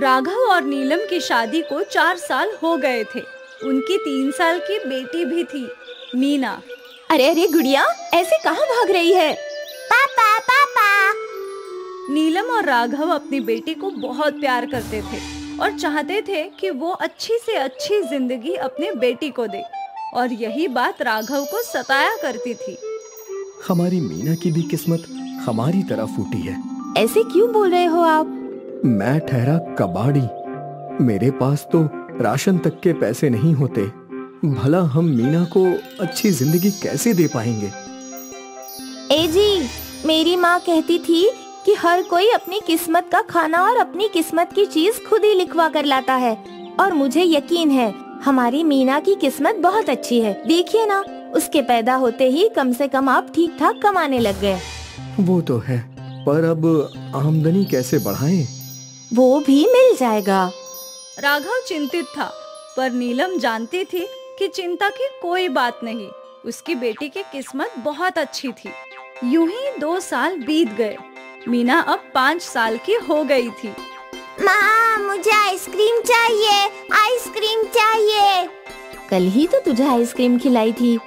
राघव और नीलम की शादी को 4 साल हो गए थे। उनकी 3 साल की बेटी भी थी, मीना। अरे अरे गुड़िया, ऐसे कहाँ भाग रही है? पापा पापा। नीलम और राघव अपनी बेटी को बहुत प्यार करते थे और चाहते थे कि वो अच्छी से अच्छी जिंदगी अपने बेटी को दे, और यही बात राघव को सताया करती थी। हमारी मीना की भी किस्मत हमारी तरह फूटी है। ऐसे क्यों बोल रहे हो आप? मैं ठहरा कबाड़ी, मेरे पास तो राशन तक के पैसे नहीं होते। भला हम मीना को अच्छी जिंदगी कैसे दे पाएंगे? ए जी, मेरी माँ कहती थी कि हर कोई अपनी किस्मत का खाना और अपनी किस्मत की चीज खुद ही लिखवा कर लाता है, और मुझे यकीन है हमारी मीना की किस्मत बहुत अच्छी है। देखिए ना, उसके पैदा होते ही कम से कम आप ठीक ठाक कमाने लग गए। वो तो है, पर अब आमदनी कैसे बढ़ाएं? वो भी मिल जाएगा। राघव चिंतित था, पर नीलम जानती थी कि चिंता की कोई बात नहीं। उसकी बेटी की किस्मत बहुत अच्छी थी। यूं ही 2 साल बीत गए। मीना अब 5 साल की हो गई थी। माँ, मुझे आइसक्रीम चाहिए, आइसक्रीम चाहिए। कल ही तो तुझे आइसक्रीम खिलाई थी।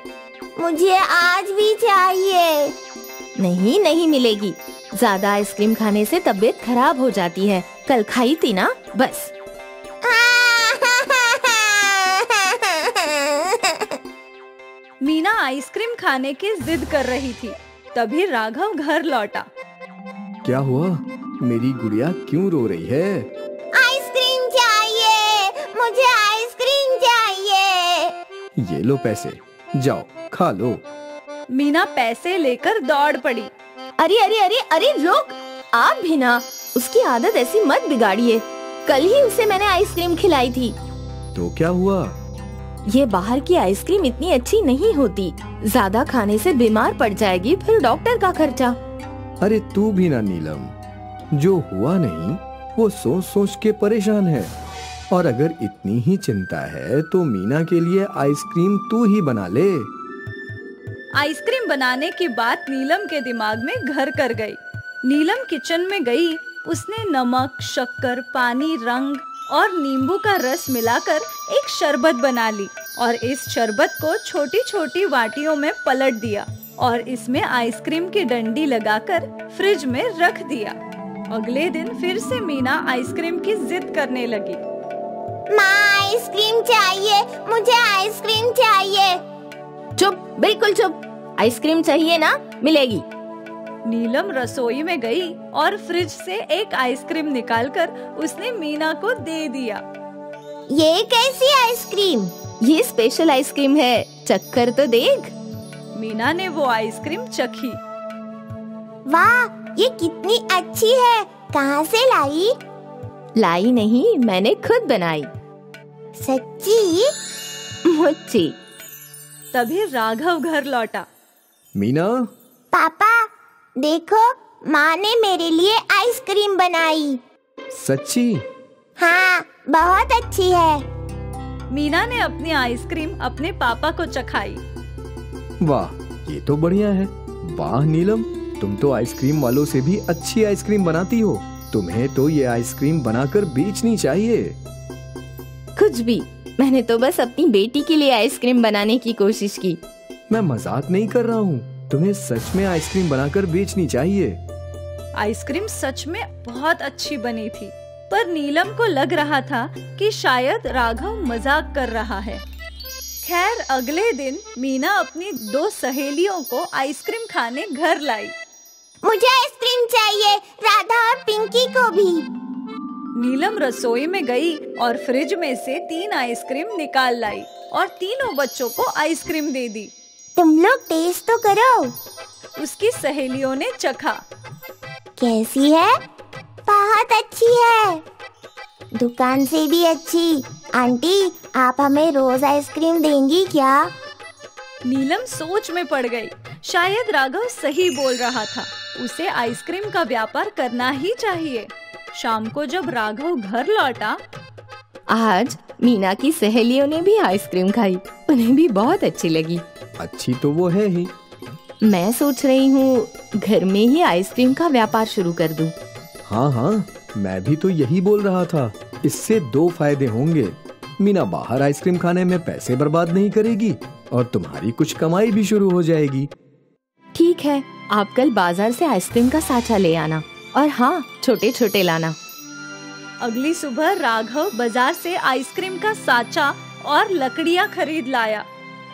मुझे आज भी चाहिए। नहीं नहीं मिलेगी, ज्यादा आइसक्रीम खाने से तबीयत खराब हो जाती है। कल खाई थी ना, बस। मीना आइसक्रीम खाने की जिद कर रही थी। तभी राघव घर लौटा। क्या हुआ? मेरी गुड़िया क्यों रो रही है? आइसक्रीम चाहिए, मुझे आइसक्रीम चाहिए। ये लो पैसे, जाओ खा लो। मीना पैसे लेकर दौड़ पड़ी। अरे अरे अरे अरे रुक, आप भी ना, उसकी आदत ऐसी मत बिगाड़िए। कल ही उसे मैंने आइसक्रीम खिलाई थी। तो क्या हुआ? ये बाहर की आइसक्रीम इतनी अच्छी नहीं होती, ज्यादा खाने से बीमार पड़ जाएगी, फिर डॉक्टर का खर्चा। अरे तू भी ना नीलम, जो हुआ नहीं वो सोच सोच के परेशान है। और अगर इतनी ही चिंता है तो मीना के लिए आइसक्रीम तू ही बना ले। आइसक्रीम बनाने की बात नीलम के दिमाग में घर कर गई। नीलम किचन में गई। उसने नमक, शक्कर, पानी, रंग और नींबू का रस मिलाकर एक शरबत बना ली और इस शरबत को छोटी छोटी वाटियों में पलट दिया और इसमें आइसक्रीम की डंडी लगाकर फ्रिज में रख दिया। अगले दिन फिर से मीना आइसक्रीम की जिद करने लगी। माँ, आइसक्रीम चाहिए, मुझे आइसक्रीम चाहिए। चुप, बिल्कुल चुप। आइसक्रीम चाहिए ना, मिलेगी। नीलम रसोई में गई और फ्रिज से एक आइसक्रीम निकालकर उसने मीना को दे दिया। ये कैसी आइसक्रीम? ये स्पेशल आइसक्रीम है, चक्कर तो देख। मीना ने वो आइसक्रीम चखी। वाह, ये कितनी अच्छी है। कहाँ से लाई? लाई नहीं, मैंने खुद बनाई। सच्ची? मुझे। तभी राघव घर लौटा। मीना, पापा देखो, माँ ने मेरे लिए आइसक्रीम बनाई। सच्ची? हाँ, बहुत अच्छी है। मीना ने अपनी आइसक्रीम अपने पापा को चखाई। वाह, ये तो बढ़िया है। वाह नीलम, तुम तो आइसक्रीम वालों से भी अच्छी आइसक्रीम बनाती हो। तुम्हें तो ये आइसक्रीम बनाकर बेचनी चाहिए। कुछ भी, मैंने तो बस अपनी बेटी के लिए आइसक्रीम बनाने की कोशिश की। मैं मजाक नहीं कर रहा हूँ, तुम्हें सच में आइसक्रीम बनाकर बेचनी चाहिए। आइसक्रीम सच में बहुत अच्छी बनी थी, पर नीलम को लग रहा था कि शायद राघव मजाक कर रहा है। खैर, अगले दिन मीना अपनी 2 सहेलियों को आइसक्रीम खाने घर लाई। मुझे आइसक्रीम चाहिए, राधा और पिंकी को भी। नीलम रसोई में गई और फ्रिज में से 3 आइसक्रीम निकाल लाई और तीनों बच्चों को आइसक्रीम दे दी। तुम लोग टेस्ट तो करो। उसकी सहेलियों ने चखा। कैसी है? बहुत अच्छी है, दुकान से भी अच्छी। आंटी, आप हमें रोज आइसक्रीम देंगी क्या? नीलम सोच में पड़ गई। शायद राघव सही बोल रहा था, उसे आइसक्रीम का व्यापार करना ही चाहिए। शाम को जब राघव घर लौटा, आज मीना की सहेलियों ने भी आइसक्रीम खाई, उन्हें भी बहुत अच्छी लगी। अच्छी तो वो है ही। मैं सोच रही हूँ घर में ही आइसक्रीम का व्यापार शुरू कर दूं। हाँ हाँ, मैं भी तो यही बोल रहा था। इससे 2 फायदे होंगे। मीना बाहर आइसक्रीम खाने में पैसे बर्बाद नहीं करेगी और तुम्हारी कुछ कमाई भी शुरू हो जाएगी। ठीक है, आप कल बाजार से आइसक्रीम का साचा ले आना और हाँ, छोटे छोटे लाना। अगली सुबह राघव बाजार से आइसक्रीम का साचा और लकड़ियाँ खरीद लाया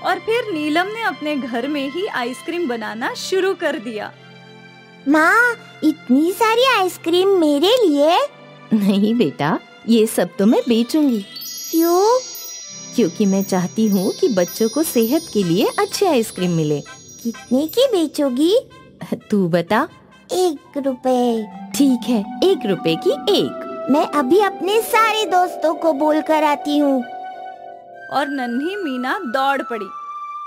और फिर नीलम ने अपने घर में ही आइसक्रीम बनाना शुरू कर दिया। माँ, इतनी सारी आइसक्रीम मेरे लिए? नहीं बेटा, ये सब तो मैं बेचूंगी। क्यों? क्योंकि मैं चाहती हूँ कि बच्चों को सेहत के लिए अच्छी आइसक्रीम मिले। कितने की बेचोगी? तू बता। 1 रुपए। ठीक है, 1 रुपए की 1। मैं अभी अपने सारे दोस्तों को बोल कर आती हूँ। और नन्ही मीना दौड़ पड़ी।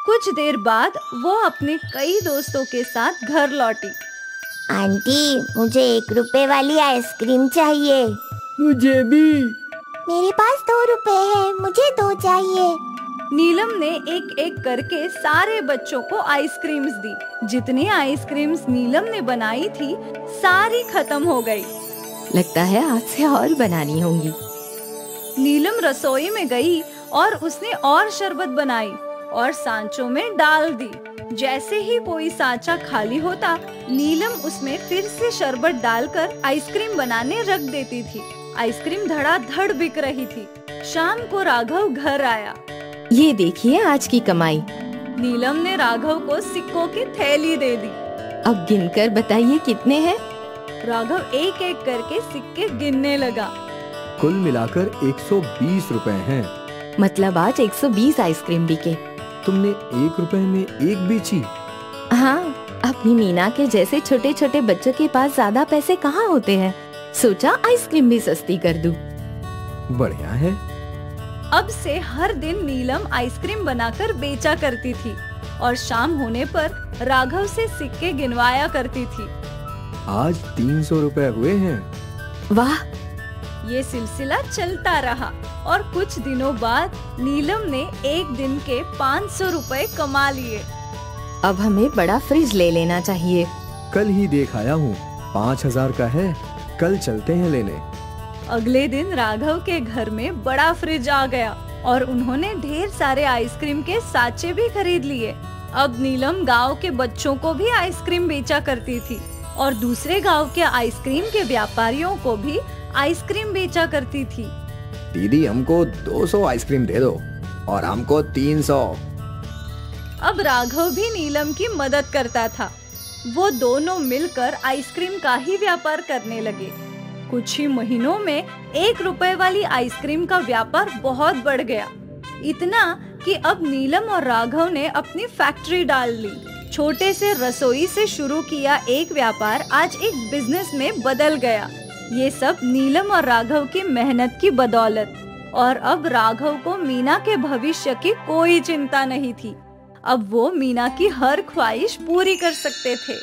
कुछ देर बाद वो अपने कई दोस्तों के साथ घर लौटी। आंटी, मुझे 1 रुपए वाली आइसक्रीम चाहिए। मुझे भी। मेरे पास 2 रुपए है, मुझे 2 चाहिए। नीलम ने एक एक करके सारे बच्चों को आइसक्रीम्स दी। जितनी आइसक्रीम्स नीलम ने बनाई थी, सारी खत्म हो गई। लगता है आज से और बनानी होंगी। नीलम रसोई में गई और उसने और शरबत बनाई और सांचों में डाल दी। जैसे ही कोई सांचा खाली होता, नीलम उसमें फिर से शरबत डालकर आइसक्रीम बनाने रख देती थी। आइसक्रीम धड़ाधड़ बिक रही थी। शाम को राघव घर आया। ये देखिए आज की कमाई। नीलम ने राघव को सिक्कों की थैली दे दी। अब गिनकर बताइए कितने हैं? राघव एक एक करके सिक्के गिनने लगा। कुल मिलाकर 120 रुपए हैं। मतलब आज 120 आइसक्रीम बिके। तुमने 1 रुपए में 1 बेची? हाँ, अपनी मीना के जैसे छोटे छोटे बच्चों के पास ज्यादा पैसे कहाँ होते हैं। सोचा आइसक्रीम भी सस्ती कर दूं। बढ़िया है। अब से हर दिन नीलम आइसक्रीम बनाकर बेचा करती थी और शाम होने पर राघव से सिक्के गिनवाया करती थी। आज 300 रुपए हुए हैं। वाह! ये सिलसिला चलता रहा और कुछ दिनों बाद नीलम ने एक दिन के 500 रुपए कमा लिए। अब हमें बड़ा फ्रिज ले लेना चाहिए। कल ही देख आया हूँ, 5000 का है। कल चलते हैं लेने। अगले दिन राघव के घर में बड़ा फ्रिज आ गया और उन्होंने ढेर सारे आइसक्रीम के साचे भी खरीद लिए। अब नीलम गांव के बच्चों को भी आइसक्रीम बेचा करती थी और दूसरे गांव के आइसक्रीम के व्यापारियों को भी आइसक्रीम बेचा करती थी। दीदी, हमको 200 आइसक्रीम दे दो और हमको 300। अब राघव भी नीलम की मदद करता था। वो दोनों मिलकर आइसक्रीम का ही व्यापार करने लगे। कुछ ही महीनों में 1 रुपए वाली आइसक्रीम का व्यापार बहुत बढ़ गया। इतना कि अब नीलम और राघव ने अपनी फैक्ट्री डाल ली। छोटे से रसोई से शुरू किया एक व्यापार आज एक बिजनेस में बदल गया। ये सब नीलम और राघव की मेहनत की बदौलत। और अब राघव को मीना के भविष्य की कोई चिंता नहीं थी। अब वो मीना की हर ख्वाहिश पूरी कर सकते थे।